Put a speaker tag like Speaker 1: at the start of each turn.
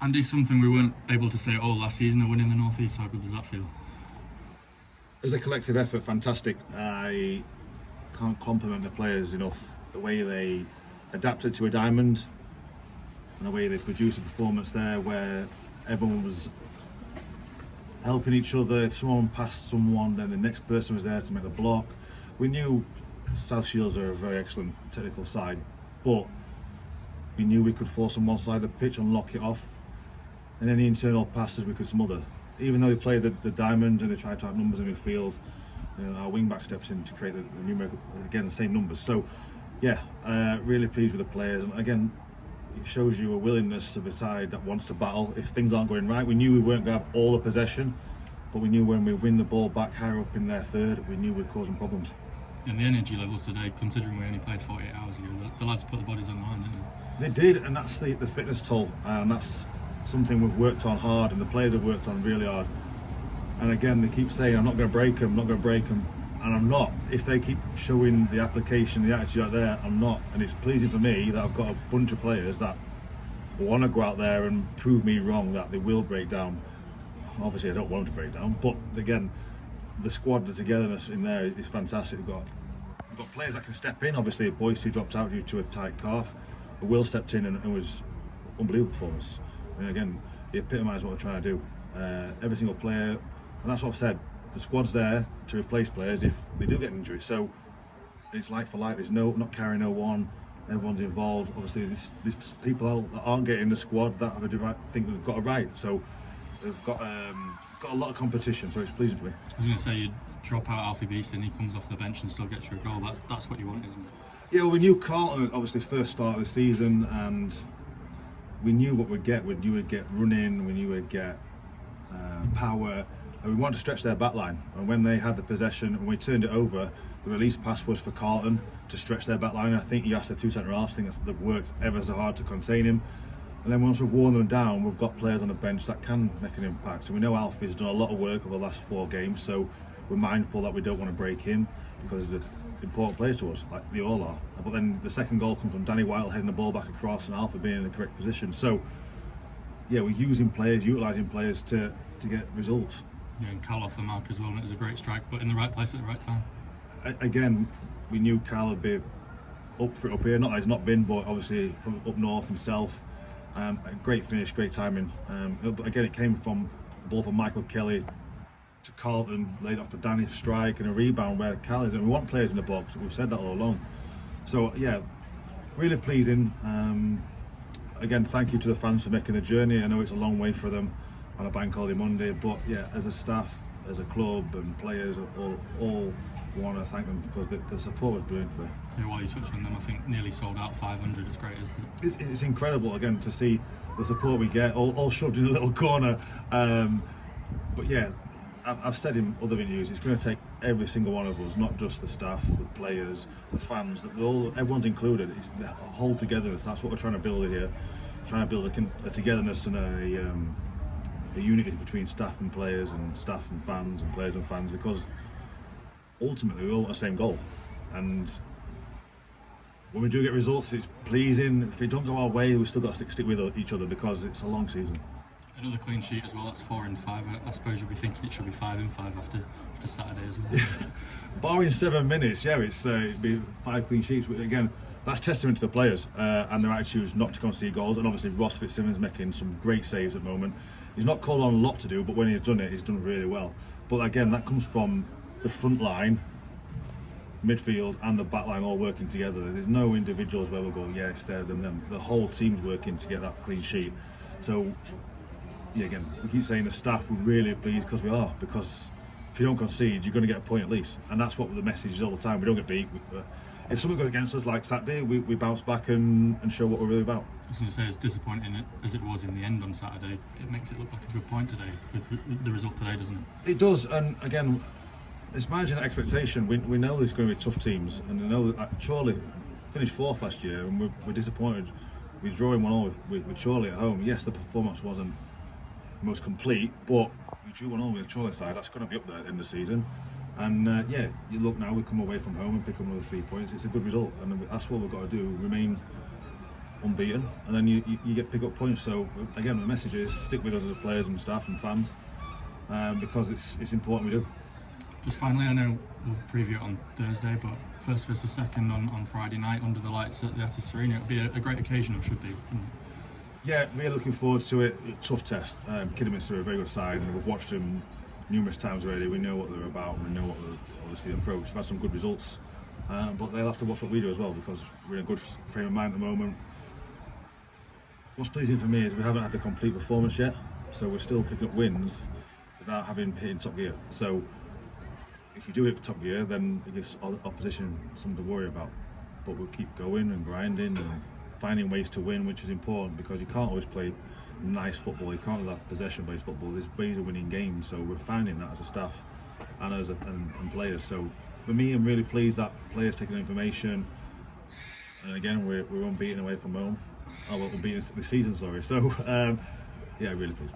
Speaker 1: Andy, something we weren't able to say all last season, a win in the North East. How good does that feel?
Speaker 2: As a collective effort, fantastic. I can't compliment the players enough. The way they adapted to a diamond and the way they produced a performance there where everyone was helping each other. If someone passed someone, then the next person was there to make the block. We knew South Shields are a very excellent technical side, but we knew we could force on one side of the pitch and lock it off, and any internal passes we could smother. Even though they played the diamond and they tried to have numbers in midfield, our wing back stepped in to create the numerical, again, the same numbers. So yeah, really pleased with the players, and again it shows you a willingness of a side that wants to battle if things aren't going right. We knew we weren't going to have all the possession, but we knew when we win the ball back higher up in their third, we knew we'd cause them problems.
Speaker 1: And the energy levels today, considering we only played 48 hours ago, the lads put the bodies on the line, didn't they?
Speaker 2: They did, and that's the fitness toll, and that's something we've worked on hard, and the players have worked on really hard. And again, they keep saying, I'm not going to break them, and I'm not. If they keep showing the application, the attitude out there, I'm not. And it's pleasing for me that I've got a bunch of players that want to go out there and prove me wrong, that they will break down. Obviously I don't want them to break down, but again, the squad, the togetherness in there is fantastic. We've got players that can step in. Obviously Boyce, who dropped out due to a tight calf, Will stepped in and was unbelievable performance. And again, he epitomised what we're trying to do. Every single player, and that's what I've said, the squad's there to replace players if they do get an injury. So it's like for like, there's not carrying no one, everyone's involved. Obviously these people that aren't getting the squad that have think they've got a right. So they've got a lot of competition, so it's pleasing for me.
Speaker 1: I was going to say, you drop out Alfie Beast and he comes off the bench and still gets you a goal. That's what you want, isn't it?
Speaker 2: Yeah, well, we knew Carlton obviously first start of the season, and we knew what we'd get. We knew we'd get running, we knew we'd get power, and we wanted to stretch their back line. And when they had the possession and we turned it over, the release pass was for Carlton to stretch their back line. I think you asked the two centre halves, I think they've worked ever so hard to contain him. And then once we've worn them down, we've got players on the bench that can make an impact. So we know Alfie's done a lot of work over the last 4 games, so we're mindful that we don't want to break him because he's an important player to us, like they all are. But then the second goal comes from Danny White heading the ball back across and Alfie being in the correct position. So yeah, we're using players, utilising players to get results.
Speaker 1: Yeah, and Cal off the mark as well, and it was a great strike, but in the right place at the right time.
Speaker 2: Again, we knew Cal would be up for it up here. Not that he's not been, but obviously from up north himself. A great finish, great timing. But again, it came from a ball from Michael Kelly to Carlton, laid off to Danny strike and a rebound where Cal is. And we want players in the box. We've said that all along. So yeah, really pleasing. Again, thank you to the fans for making the journey. I know it's a long way for them on a bank holiday Monday, but yeah, as a staff, as a club and players, all want to thank them because the support was brilliant today.
Speaker 1: Yeah, while you touched on them, I think nearly sold out 500. It's great, isn't it?
Speaker 2: It's incredible again to see the support we get, all shoved in a little corner. But yeah, I've said in other interviews, it's going to take every single one of us, not just the staff, the players, the fans, that everyone's included. It's the whole togetherness. That's what we're trying to build here. Trying to build a togetherness and a unity between staff and players, and staff and fans, and players and fans, because ultimately we all want the same goal. And when we do get results, it's pleasing. If it don't go our way, we still got to stick with each other because it's a long season.
Speaker 1: Another clean sheet as well. That's 4 in 5. I suppose you'll be thinking it should be 5 in 5 after Saturday as well.
Speaker 2: Barring 7 minutes, yeah, it'd be 5 clean sheets. But again, that's testament to the players and their attitudes not to concede goals. And obviously Ross Fitzsimmons making some great saves at the moment. He's not called on a lot to do, but when he's done it, he's done really well. But again, that comes from the front line, midfield and the back line all working together. There's no individuals where we'll go, yeah, it's there, them. The whole team's working to get that clean sheet. So yeah, again, we keep saying the staff, we're really pleased because we are, because if you don't concede, you're going to get a point at least. And that's what the message is all the time. We don't get beat. If something goes against us like Saturday, we bounce back and show what we're really about.
Speaker 1: I was going to say, as disappointing as it was in the end on Saturday, it makes it look like a good point today with the result today, doesn't it?
Speaker 2: It does, and again, it's managing that expectation. We know there's going to be tough teams, and I know that Chorley finished 4th last year, and we're disappointed. We're drawing 1-1 with Chorley at home. Yes, the performance wasn't most complete, but we drew 1-1 with the Chorley side. That's going to be up there at the end of the season. And yeah, you look now, we come away from home and pick up another 3 points. It's a good result, and that's what we've got to do. Remain unbeaten, and then you get pick up points. So again, the message is stick with us as players and staff and fans, because it's important we do.
Speaker 1: Just finally, I know we'll preview it on Thursday, but first versus second on Friday night under the lights at the Attis Arena. It'll be a great occasion, or should be.
Speaker 2: Yeah, really looking forward to it. Tough test. Kidderminster are a very good side, and we've watched them numerous times already. We know what they're about, and we know what obviously the approach. We've had some good results, but they'll have to watch what we do as well, because we're in a good frame of mind at the moment. What's pleasing for me is we haven't had the complete performance yet, so we're still picking up wins without having hit in top gear. So if we do hit top gear, then it gives opposition something to worry about. But we'll keep going and grinding and finding ways to win, which is important, because you can't always play nice football. You can't always have possession-based football. There's ways of winning games, so we're finding that as a staff and as and players. So for me, I'm really pleased that players taking information. And again, we're unbeaten away from home. Oh, well, unbeaten this season, sorry. So yeah, really pleased.